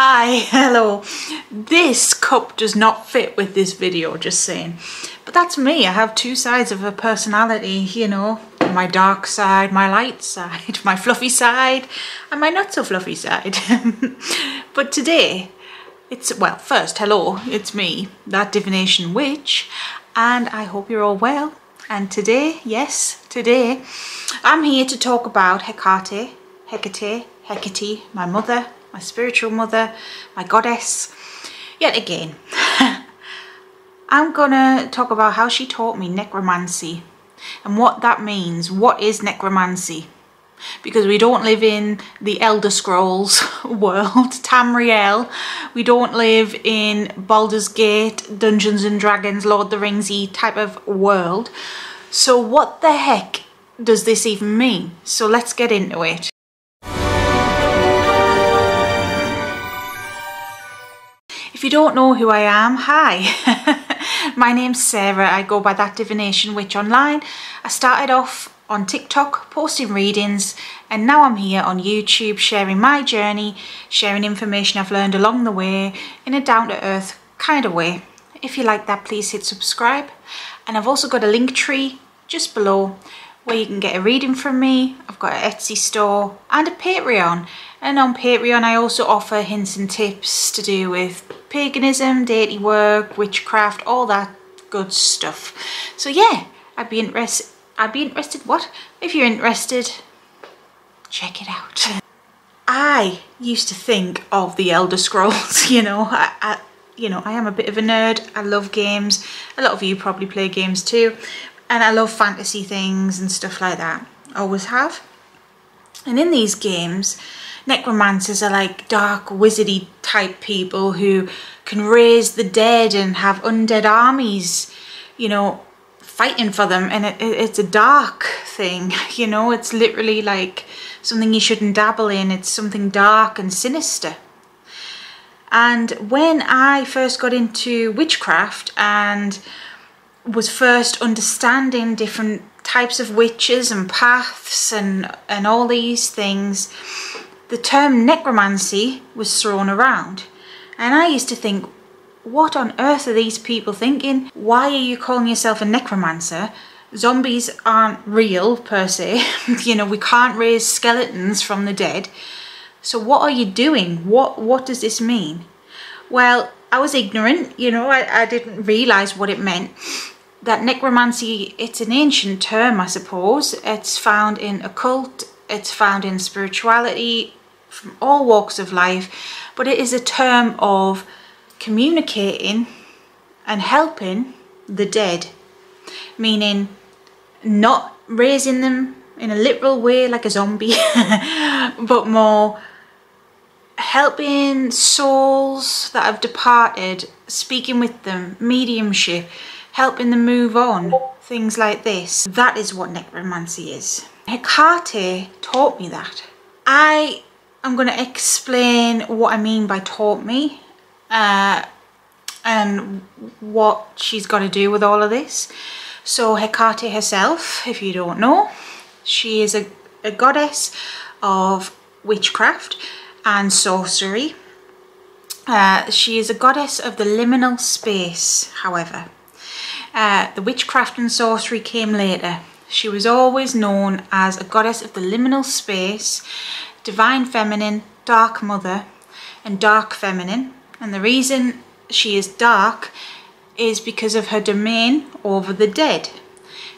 Hi, hello. This cup does not fit with this video, just saying. But that's me. I have two sides of a personality, you know. My dark side, my light side, my fluffy side, and my not so fluffy side. But today, well, first, hello, it's me, that Divination witch, and I hope you're all well. And today, yes, today, I'm here to talk about Hecate, my mother, my spiritual mother, my goddess, yet again. I'm gonna talk about how she taught me necromancy and what that means. What is necromancy? Because we don't live in the Elder Scrolls world, Tamriel. We don't live in Baldur's Gate, Dungeons and Dragons, Lord of the Ringsy type of world. So what the heck does this even mean? So let's get into it. If you don't know who I am, hi. My name's Sarah. I go by that Divination witch online. I started off on TikTok posting readings, and now I'm here on YouTube sharing my journey, sharing information I've learned along the way in a down-to-earth kind of way. If you like that, please hit subscribe. And I've also got a link tree just below where you can get a reading from me. I've got an Etsy store and a Patreon. And on Patreon I also offer hints and tips to do with paganism, deity work, witchcraft, all that good stuff. So yeah, I'd be interested what? If you're interested, check it out. I used to think of the Elder Scrolls, you know, I am a bit of a nerd. I love games. A lot of you probably play games too. And I love fantasy things and stuff like that. Always have. And in these games, necromancers are like dark wizardy type people who can raise the dead and have undead armies, you know, fighting for them. And it's a dark thing, you know, it's literally like something you shouldn't dabble in. It's something dark and sinister. And when I first got into witchcraft and was first understanding different types of witches and paths and all these things, the term necromancy was thrown around. And I used to think, what on earth are these people thinking? Why are you calling yourself a necromancer? Zombies aren't real per se. You know, we can't raise skeletons from the dead. So what are you doing? What does this mean? Well, I was ignorant, you know, I didn't realise what it meant. That necromancy, it's an ancient term, I suppose. It's found in occult, it's found in spirituality, from all walks of life, but it is a term of communicating and helping the dead, meaning not raising them in a literal way like a zombie, but more helping souls that have departed, speaking with them, mediumship, helping them move on, things like this. That is what necromancy is. Hecate taught me that. I am going to explain what I mean by taught me and what she's got to do with all of this. So Hecate herself, if you don't know, she is a goddess of witchcraft and sorcery. She is a goddess of the liminal space, however. The witchcraft and sorcery came later. She was always known as a goddess of the liminal space, divine feminine, dark mother, and dark feminine. And the reason she is dark is because of her domain over the dead.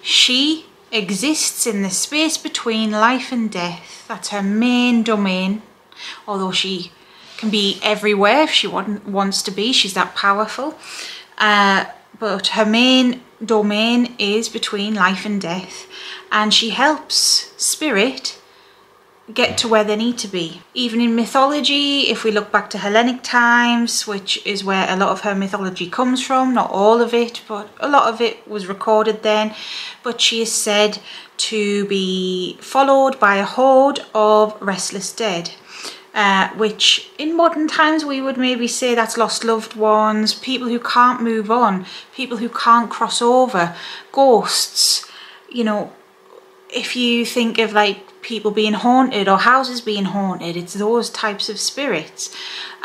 She exists in the space between life and death. That's her main domain, although she can be everywhere if she wants to be. She's that powerful. But her main domain is between life and death, and she helps spirit get to where they need to be. Even in mythology, if we look back to Hellenic times, which is where a lot of her mythology comes from, not all of it, but a lot of it was recorded then, but she is said to be followed by a horde of restless dead. Which in modern times we would maybe say that's lost loved ones, people who can't move on, people who can't cross over, ghosts. You know, if you think of like people being haunted or houses being haunted. It's those types of spirits.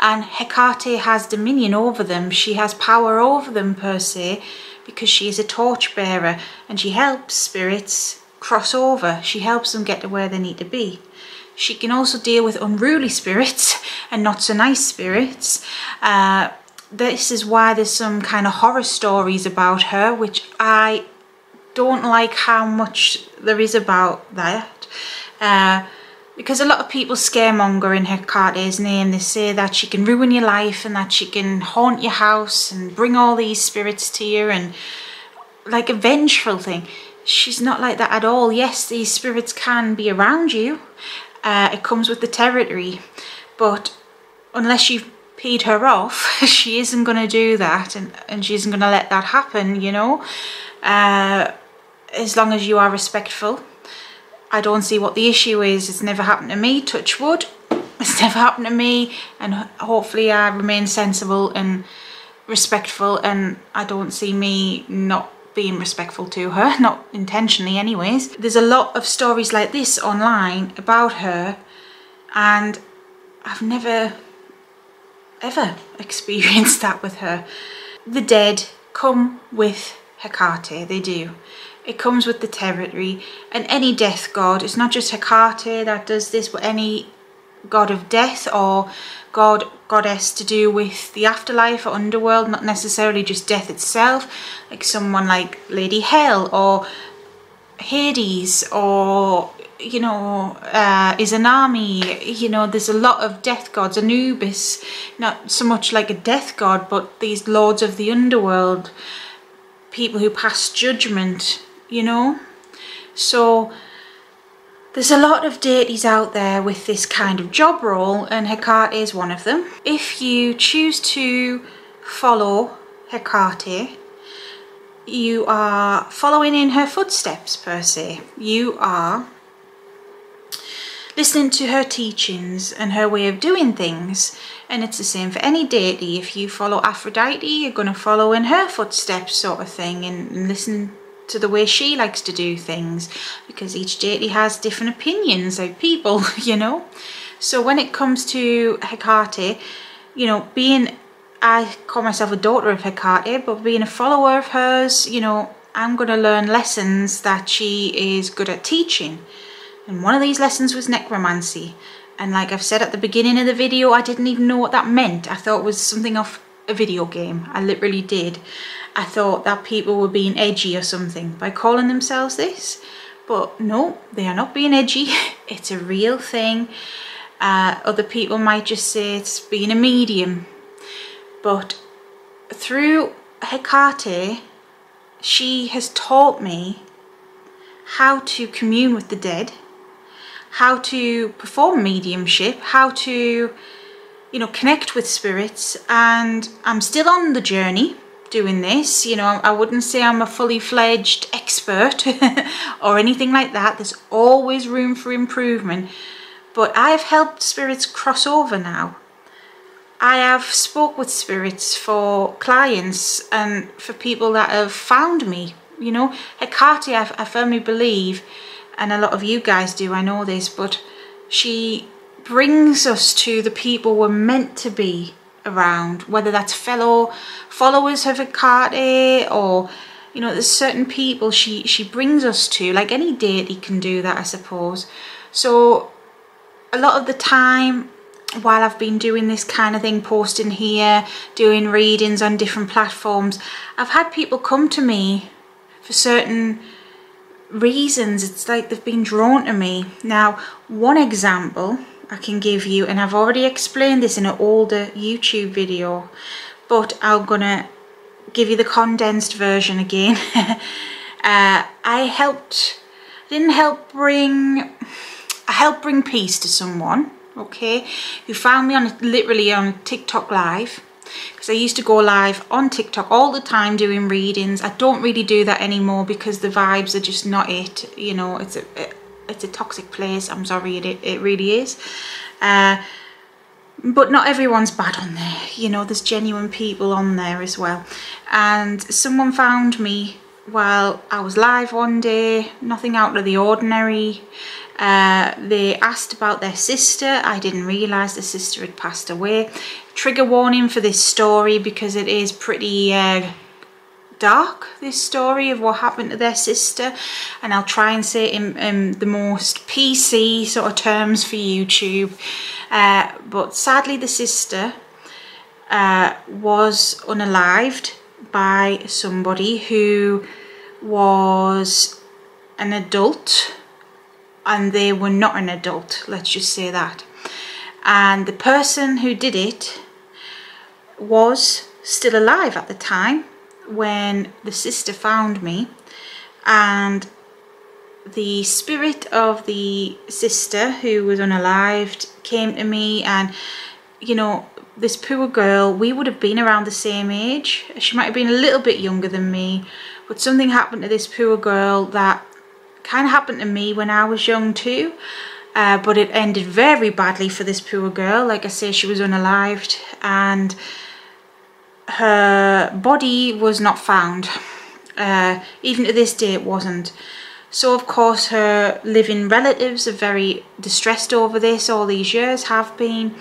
And Hecate has dominion over them. She has power over them per se, because she is a torchbearer and she helps spirits cross over. She helps them get to where they need to be. She can also deal with unruly spirits and not so nice spirits. This is why there's some kind of horror stories about her, which I don't like how much there is about that. Because a lot of people scaremonger in Hecate's name. They say that she can ruin your life and that she can haunt your house and bring all these spirits to you, and like a vengeful thing. She's not like that at all. Yes, these spirits can be around you. It comes with the territory. But unless you've peed her off, she isn't going to do that, and she isn't going to let that happen, you know. As long as you are respectful. I don't see what the issue is. It's never happened to me, touch wood. It's never happened to me, and hopefully I remain sensible and respectful, and I don't see me not being respectful to her, not intentionally anyways. There's a lot of stories like this online about her, and I've never ever experienced that with her. The dead come with Hecate, they do. It comes with the territory, and any death god, it's not just Hecate that does this, but any god of death or goddess to do with the afterlife or underworld, not necessarily just death itself, like someone like Lady Hell or Hades or, you know, Izanami. You know, there's a lot of death gods. Anubis, not so much like a death god, but these lords of the underworld, people who pass judgment, you know. So there's a lot of deities out there with this kind of job role, and Hecate is one of them. If you choose to follow Hecate, you are following in her footsteps per se. You are listening to her teachings and her way of doing things. And it's the same for any deity. If you follow Aphrodite, you're going to follow in her footsteps sort of thing, and listen to the way she likes to do things, because each deity has different opinions of people, you know. So when it comes to Hecate, you know, I call myself a daughter of Hecate, but being a follower of hers, you know, I'm going to learn lessons that she is good at teaching. And one of these lessons was necromancy. And like I've said at the beginning of the video, I didn't even know what that meant. I thought it was something off a video game. I literally did. I thought that people were being edgy or something by calling themselves this. But no, they are not being edgy. It's a real thing. Other people might just say it's being a medium. But through Hecate, she has taught me how to commune with the dead, how to perform mediumship, how to, you know, connect with spirits. And I'm still on the journey doing this. You know, I wouldn't say I'm a fully fledged expert or anything like that. There's always room for improvement. But I've helped spirits cross over now. I have spoke with spirits for clients and for people that have found me. You know, Hecate, I firmly believe, and a lot of you guys do, I know this, but she brings us to the people we're meant to be around, whether that's fellow followers of Hecate or, you know, there's certain people she brings us to, like any deity can do that, I suppose. So a lot of the time while I've been doing this kind of thing, posting here, doing readings on different platforms, I've had people come to me for certain reasons. It's like they've been drawn to me. Now, one example I can give you, and I've already explained this in an older YouTube video, but I'm gonna give you the condensed version again. I helped bring peace to someone, okay, who found me literally on TikTok live, because I used to go live on TikTok all the time doing readings. I don't really do that anymore because the vibes are just not it, you know. It's a toxic place. I'm sorry, it really is. But not everyone's bad on there, you know. There's genuine people on there as well. And someone found me while I was live one day, nothing out of the ordinary, They asked about their sister. I didn't realise the sister had passed away. Trigger warning for this story because it is pretty dark, this story of what happened to their sister, and I'll try and say it in the most PC sort of terms for YouTube. But sadly the sister was unalived by somebody who was an adult and they were not an adult, let's just say that. And the person who did it was still alive at the time when the sister found me, and the spirit of the sister who was unalived came to me. And you know, this poor girl, we would have been around the same age. She might have been a little bit younger than me, but something happened to this poor girl that kind of happened to me when I was young too. But it ended very badly for this poor girl. Like I say, she was unalived and her body was not found. Even to this day it wasn't. So of course her living relatives are very distressed over this, all these years have been.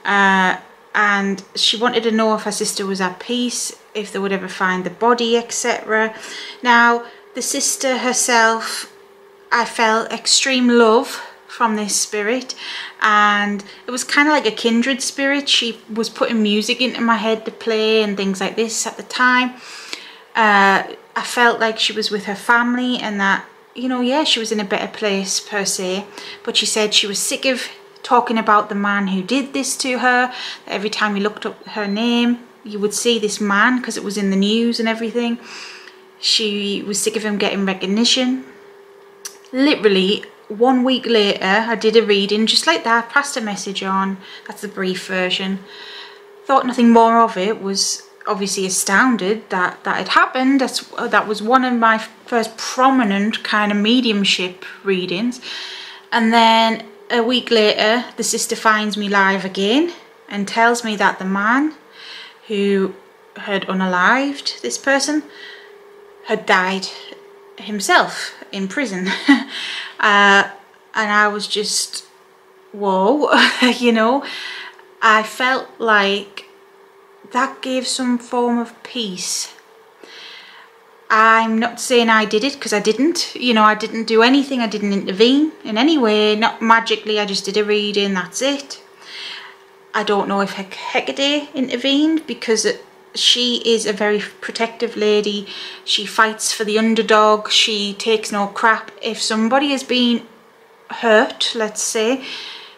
And she wanted to know if her sister was at peace, if they would ever find the body, etc. Now the sister herself, I felt extreme love from this spirit, and it was kind of like a kindred spirit. She was putting music into my head to play and things like this at the time. I felt like she was with her family and that, you know, yeah, she was in a better place per se. But she said she was sick of talking about the man who did this to her. Every time you looked up her name, you would see this man because it was in the news and everything. She was sick of him getting recognition. Literally 1 week later, I did a reading just like that, passed a message on. That's the brief version. Thought nothing more of it, was obviously astounded that it happened. That was one of my first prominent kind of mediumship readings. And then a week later, the sister finds me live again and tells me that the man who had unalived this person had died himself in prison. And I was just, whoa, you know, I felt like that gave some form of peace. I'm not saying I did it, because I didn't, you know, I didn't do anything, I didn't intervene in any way, not magically, I just did a reading, that's it. I don't know if Hecate intervened, because she is a very protective lady. She fights for the underdog. She takes no crap. If somebody has been hurt, let's say,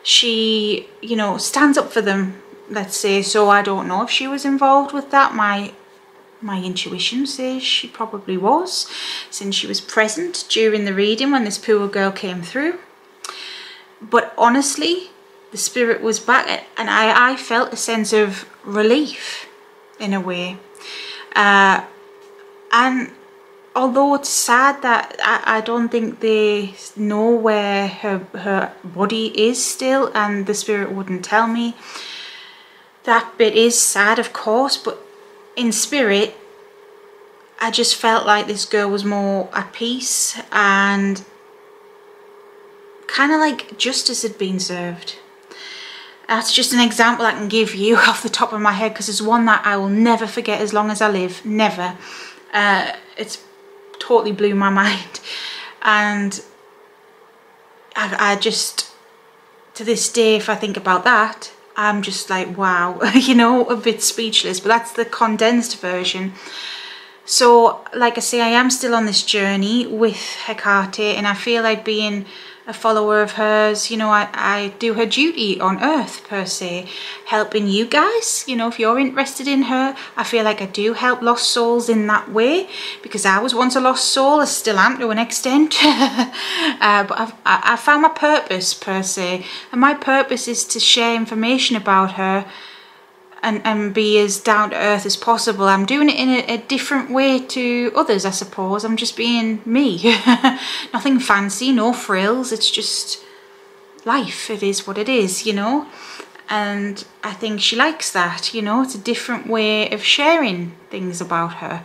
she, you know, stands up for them, let's say. So I don't know if she was involved with that. My intuition says she probably was, since she was present during the reading when this poor girl came through. But honestly, the spirit was back, and I felt a sense of relief in a way. And although it's sad that I don't think they know where her body is still, and the spirit wouldn't tell me, that bit is sad, of course. But in spirit, I just felt like this girl was more at peace, and kind of like justice had been served. That's just an example I can give you off the top of my head, because it's one that I will never forget as long as I live. Never. It's totally blew my mind. And I just, to this day, if I think about that, I'm just like, wow, you know, a bit speechless. But that's the condensed version. So, like I say, I am still on this journey with Hecate, and I feel like being a follower of hers, you know, I do her duty on earth per se, helping you guys, you know, if you're interested in her. I feel like I do help lost souls in that way, because I was once a lost soul, I still am to an extent. But I found my purpose per se, and my purpose is to share information about her and be as down to earth as possible. I'm doing it in a different way to others, I suppose. I'm just being me. Nothing fancy, no frills. It's just life. It is what it is, you know. And I think she likes that, you know. It's a different way of sharing things about her.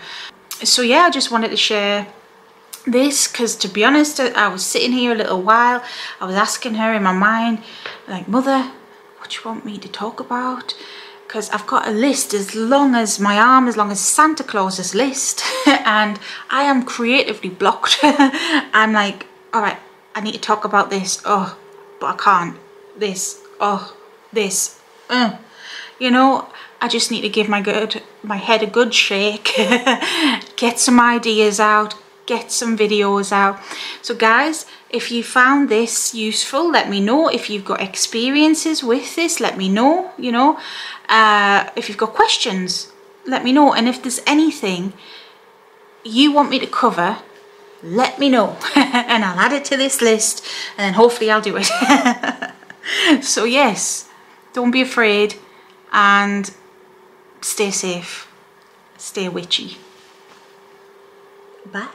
So yeah, I just wanted to share this because, to be honest, I was sitting here a little while. I was asking her in my mind, like, Mother, what do you want me to talk about? Because I've got a list as long as my arm, as long as Santa Claus's list, and I am creatively blocked. I'm like, all right, I need to talk about this. Oh, but I can't. This. Oh, this. You know, I just need to give my head a good shake, get some ideas out, get some videos out. So guys, if you found this useful, let me know. If you've got experiences with this, let me know. You know, if you've got questions, let me know. And if there's anything you want me to cover, let me know and I'll add it to this list, and then hopefully I'll do it. So yes, don't be afraid, and stay safe, stay witchy. Bye.